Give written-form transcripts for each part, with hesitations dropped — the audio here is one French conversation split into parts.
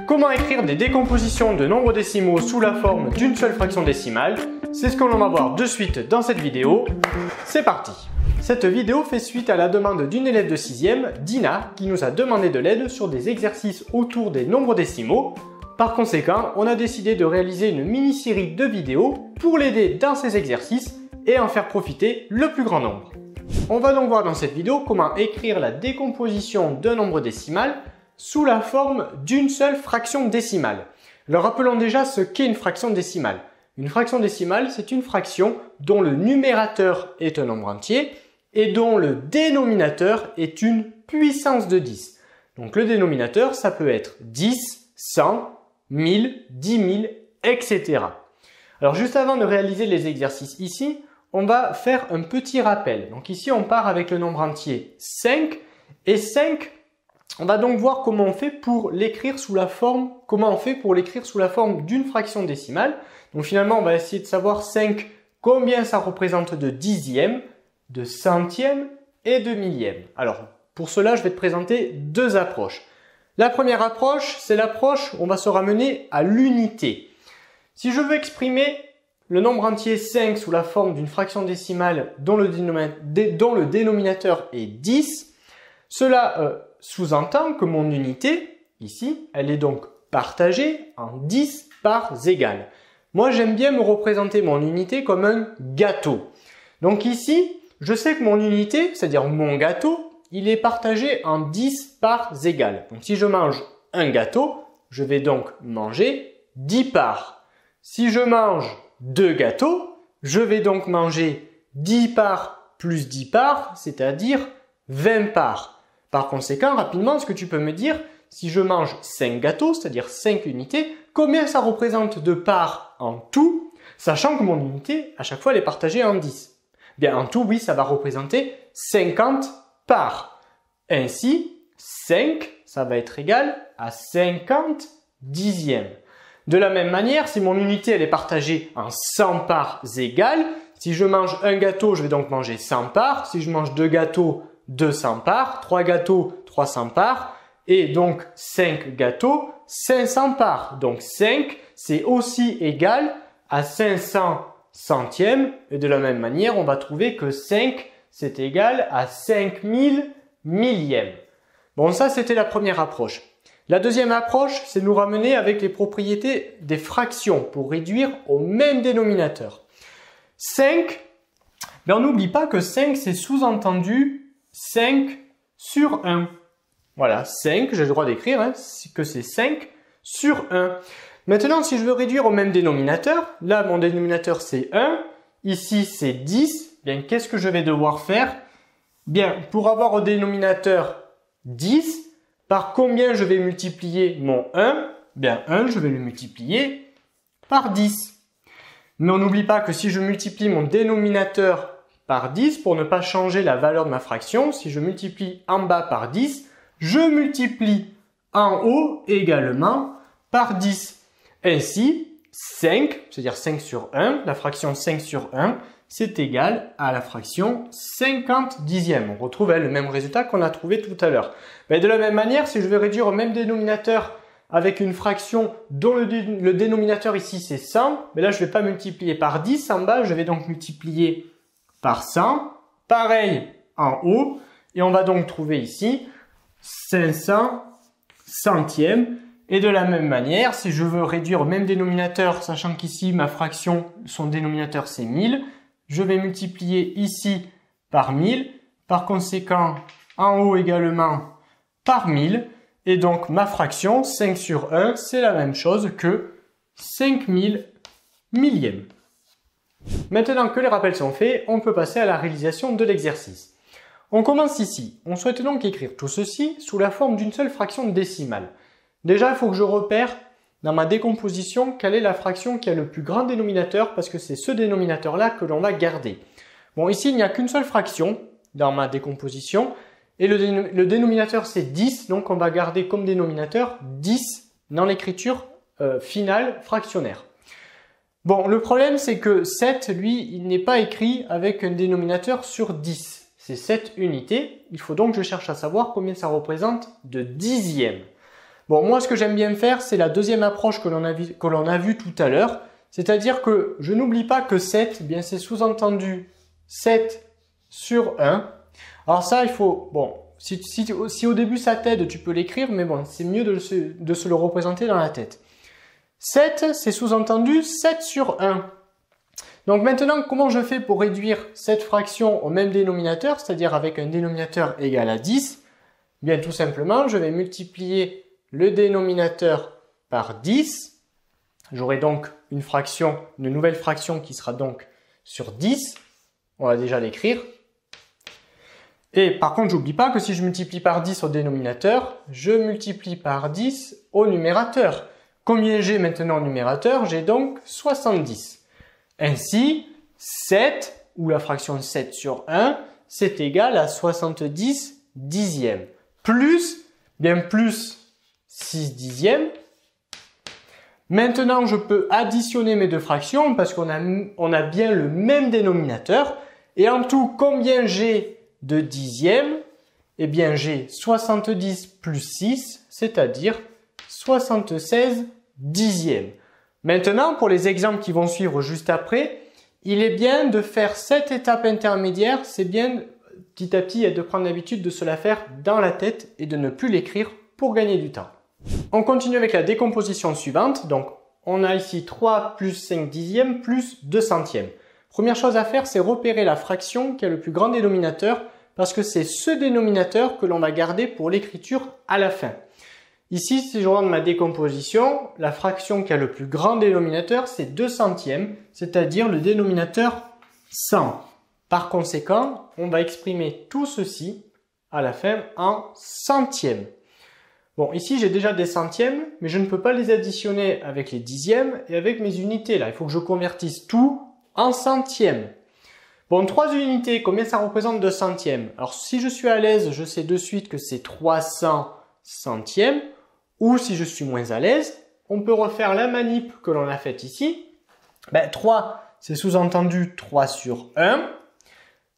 Comment écrire des décompositions de nombres décimaux sous la forme d'une seule fraction décimale? C'est ce que l'on va voir de suite dans cette vidéo. C'est parti! Cette vidéo fait suite à la demande d'une élève de 6e, Dina, qui nous a demandé de l'aide sur des exercices autour des nombres décimaux. Par conséquent, on a décidé de réaliser une mini-série de vidéos pour l'aider dans ses exercices et en faire profiter le plus grand nombre. On va donc voir dans cette vidéo comment écrire la décomposition d'un nombre décimal sous la forme d'une seule fraction décimale. Alors rappelons déjà ce qu'est une fraction décimale. Une fraction décimale, c'est une fraction dont le numérateur est un nombre entier et dont le dénominateur est une puissance de 10. Donc le dénominateur, ça peut être 10, 100, 1000, 10 000, etc. Alors juste avant de réaliser les exercices ici, on va faire un petit rappel. Donc ici, on part avec le nombre entier 5 et 5, on va donc voir comment on fait pour l'écrire sous la forme, d'une fraction décimale. Donc finalement, on va essayer de savoir 5, combien ça représente de dixièmes, de centièmes et de millièmes. Alors, pour cela, je vais te présenter deux approches. La première approche, c'est l'approche où on va se ramener à l'unité. Si je veux exprimer le nombre entier 5 sous la forme d'une fraction décimale dont le dénominateur est 10, cela sous-entend que mon unité, ici, elle est donc partagée en 10 parts égales. Moi, j'aime bien me représenter mon unité comme un gâteau. Donc ici, je sais que mon unité, c'est-à-dire mon gâteau, il est partagé en 10 parts égales. Donc si je mange un gâteau, je vais donc manger 10 parts. Si je mange 2 gâteaux, je vais donc manger 10 parts plus 10 parts, c'est-à-dire 20 parts. Par conséquent, rapidement, est-ce que tu peux me dire, si je mange 5 gâteaux, c'est-à-dire 5 unités, combien ça représente de parts en tout, sachant que mon unité, à chaque fois, elle est partagée en 10. Bien, en tout, oui, ça va représenter 50 parts. Ainsi, 5, ça va être égal à 50 dixièmes. De la même manière, si mon unité elle est partagée en 100 parts égales, si je mange un gâteau, je vais donc manger 100 parts. Si je mange 2 gâteaux, 200 parts. 3 gâteaux, 300 parts. Et donc 5 gâteaux, 500 parts. Donc 5, c'est aussi égal à 500 centièmes. Et de la même manière, on va trouver que 5, c'est égal à 5000 millièmes. Bon, ça, c'était la première approche. La deuxième approche, c'est de nous ramener avec les propriétés des fractions pour réduire au même dénominateur. 5, mais on n'oublie pas que 5, c'est sous-entendu 5 sur 1. Voilà, 5, j'ai le droit d'écrire que c'est 5 sur 1. Maintenant, si je veux réduire au même dénominateur, là, mon dénominateur, c'est 1. Ici, c'est 10. Bien, qu'est-ce que je vais devoir faire? Bien, pour avoir au dénominateur 10, par combien je vais multiplier mon 1? Bien, 1, je vais le multiplier par 10. Mais on n'oublie pas que si je multiplie mon dénominateur par 10, pour ne pas changer la valeur de ma fraction, si je multiplie en bas par 10, je multiplie en haut également par 10. Ainsi, 5, c'est-à-dire 5 sur 1, la fraction 5 sur 1, c'est égal à la fraction 50 dixièmes. On retrouve le même résultat qu'on a trouvé tout à l'heure. De la même manière, si je veux réduire au même dénominateur avec une fraction dont le dénominateur ici c'est 100, mais là je ne vais pas multiplier par 10 en bas, je vais donc multiplier par 100. Pareil en haut, et on va donc trouver ici 500 centièmes. Et de la même manière, si je veux réduire au même dénominateur, sachant qu'ici ma fraction, son dénominateur c'est 1000, je vais multiplier ici par 1000, par conséquent en haut également par 1000, et donc ma fraction 5 sur 1, c'est la même chose que 5000 millièmes. Maintenant que les rappels sont faits, on peut passer à la réalisation de l'exercice. On commence ici. On souhaite donc écrire tout ceci sous la forme d'une seule fraction décimale. Déjà, il faut que je repère dans ma décomposition quelle est la fraction qui a le plus grand dénominateur, parce que c'est ce dénominateur-là que l'on va garder. Bon, ici, il n'y a qu'une seule fraction dans ma décomposition, et le dénominateur c'est 10, donc on va garder comme dénominateur 10 dans l'écriture finale fractionnaire. Bon, le problème c'est que 7, lui, il n'est pas écrit avec un dénominateur sur 10. C'est 7 unités, il faut donc que je cherche à savoir combien ça représente de dixièmes. Bon, moi, ce que j'aime bien faire, c'est la deuxième approche que l'on a vue tout à l'heure. C'est-à-dire que je n'oublie pas que 7, eh bien c'est sous-entendu 7 sur 1. Alors ça, il faut... Bon, si au début ça t'aide, tu peux l'écrire, mais bon, c'est mieux de se le représenter dans la tête. 7, c'est sous-entendu 7 sur 1. Donc maintenant, comment je fais pour réduire cette fraction au même dénominateur, c'est-à-dire avec un dénominateur égal à 10? Bien tout simplement, je vais multiplier le dénominateur par 10. J'aurai donc une nouvelle fraction qui sera donc sur 10. On va déjà l'écrire. Et par contre, j'oublie pas que si je multiplie par 10 au dénominateur, je multiplie par 10 au numérateur. Combien j'ai maintenant au numérateur? J'ai donc 70. Ainsi, 7, ou la fraction 7 sur 1, c'est égal à 70 dixièmes. Plus 6 dixièmes. Maintenant, je peux additionner mes deux fractions parce qu'on a bien le même dénominateur. Et en tout, combien j'ai de dixièmes? Eh bien, j'ai 70 plus 6, c'est-à-dire 76 dixièmes. Maintenant, pour les exemples qui vont suivre juste après, il est bien de faire cette étape intermédiaire. C'est bien petit à petit de prendre l'habitude de se la faire dans la tête et de ne plus l'écrire pour gagner du temps. On continue avec la décomposition suivante. Donc, on a ici 3 plus 5 dixièmes plus 2 centièmes. Première chose à faire, c'est repérer la fraction qui a le plus grand dénominateur parce que c'est ce dénominateur que l'on va garder pour l'écriture à la fin. Ici, si je regarde ma décomposition, la fraction qui a le plus grand dénominateur, c'est 2 centièmes, c'est-à-dire le dénominateur 100. Par conséquent, on va exprimer tout ceci à la fin en centièmes. Bon, ici, j'ai déjà des centièmes, mais je ne peux pas les additionner avec les dixièmes et avec mes unités. Là, il faut que je convertisse tout en centièmes. Bon, 3 unités, combien ça représente 2 centièmes? Alors, si je suis à l'aise, je sais de suite que c'est 300 centièmes. Ou si je suis moins à l'aise, on peut refaire la manip que l'on a faite ici. 3, c'est sous-entendu 3 sur 1.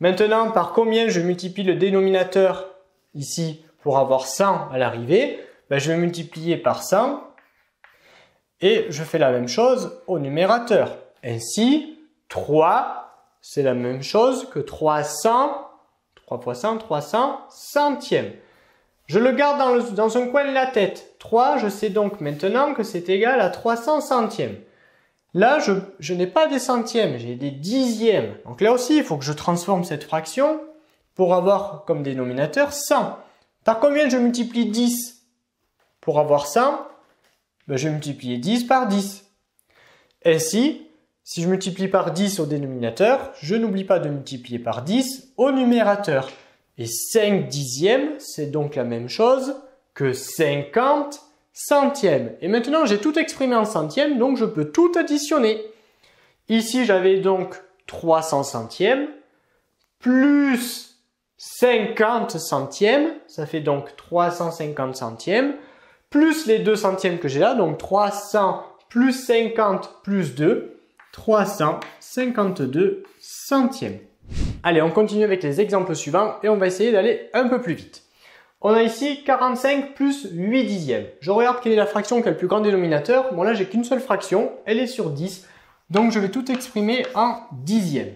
Maintenant, par combien je multiplie le dénominateur ici pour avoir 100 à l'arrivée? Je vais multiplier par 100 et je fais la même chose au numérateur. Ainsi, 3, c'est la même chose que 300, 3 fois 100, 300 centièmes. Je le garde dans un coin de la tête. 3, je sais donc maintenant que c'est égal à 300 centièmes. Là, je n'ai pas des centièmes, j'ai des dixièmes. Donc là aussi, il faut que je transforme cette fraction pour avoir comme dénominateur 100. Par combien je multiplie 10 pour avoir 100? Je vais multiplier 10 par 10. Ainsi, si je multiplie par 10 au dénominateur, je n'oublie pas de multiplier par 10 au numérateur. Et 5 dixièmes, c'est donc la même chose que 50 centièmes. Et maintenant, j'ai tout exprimé en centièmes, donc je peux tout additionner. Ici, j'avais donc 300 centièmes, plus 50 centièmes, ça fait donc 350 centièmes, plus les 2 centièmes que j'ai là, donc 300 plus 50 plus 2, 352 centièmes. Allez, on continue avec les exemples suivants et on va essayer d'aller un peu plus vite. On a ici 45 plus 8 dixièmes. Je regarde quelle est la fraction qui a le plus grand dénominateur. Bon là, j'ai qu'une seule fraction, elle est sur 10. Donc je vais tout exprimer en dixièmes.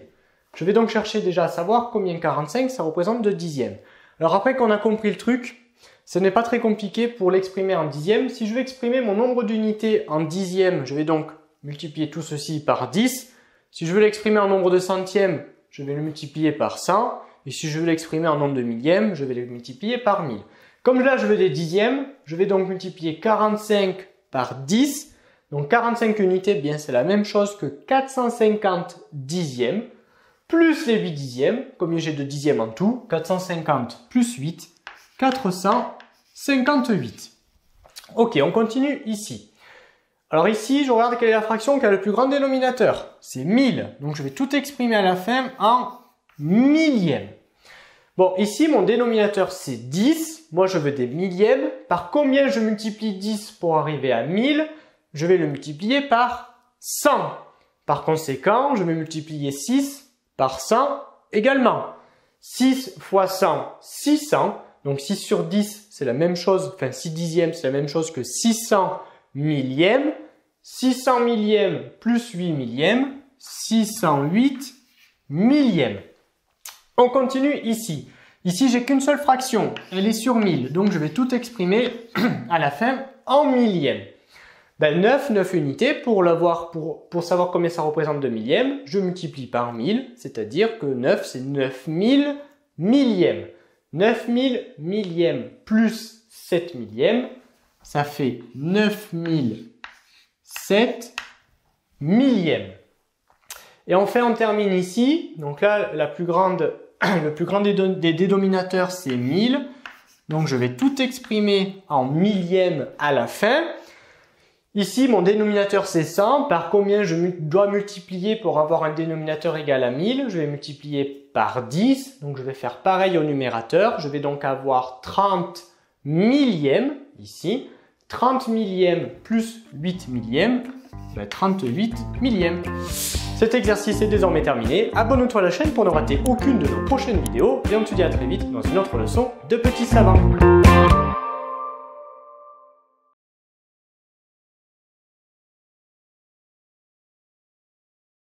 Je vais donc chercher déjà à savoir combien 45 ça représente de dixièmes. Alors après qu'on a compris le truc, ce n'est pas très compliqué pour l'exprimer en dixièmes. Si je veux exprimer mon nombre d'unités en dixièmes, je vais donc multiplier tout ceci par 10. Si je veux l'exprimer en nombre de centièmes, je vais le multiplier par 100. Et si je veux l'exprimer en nombre de millièmes, je vais le multiplier par 1000. Comme là, je veux des dixièmes, je vais donc multiplier 45 par 10. Donc 45 unités, bien c'est la même chose que 450 dixièmes, plus les 8 dixièmes. Combien j'ai de dixièmes en tout? 450 plus 8, 458. Ok, on continue ici. Alors ici, je regarde quelle est la fraction qui a le plus grand dénominateur. C'est 1000. Donc je vais tout exprimer à la fin en millièmes. Bon, ici, mon dénominateur, c'est 10. Moi, je veux des millièmes. Par combien je multiplie 10 pour arriver à 1000? Je vais le multiplier par 100. Par conséquent, je vais multiplier 6 par 100 également. 6 fois 100, 600. Donc 6 sur 10, c'est la même chose, enfin 6 dixièmes, c'est la même chose que 600 millièmes. 600 millièmes plus 8 millièmes, 608 millièmes. On continue ici. Ici, j'ai qu'une seule fraction, elle est sur 1000, donc je vais tout exprimer à la fin en millièmes. 9 unités, pour savoir combien ça représente de millièmes, je multiplie par 1000, c'est-à-dire que 9, c'est 9000 millièmes. 9000 millièmes plus 7 millièmes, ça fait 9007 millièmes. Et enfin, on termine ici. Donc là, le plus grand des dénominateurs, c'est 1000. Donc je vais tout exprimer en millièmes à la fin. Ici, mon dénominateur, c'est 100. Par combien je dois multiplier pour avoir un dénominateur égal à 1000? Je vais multiplier par 10. Donc je vais faire pareil au numérateur. Je vais donc avoir 30 millièmes ici. 30 millièmes plus 8 millièmes, 38 millièmes. Cet exercice est désormais terminé. Abonne-toi à la chaîne pour ne rater aucune de nos prochaines vidéos. Et on se dit à très vite dans une autre leçon de petits savants.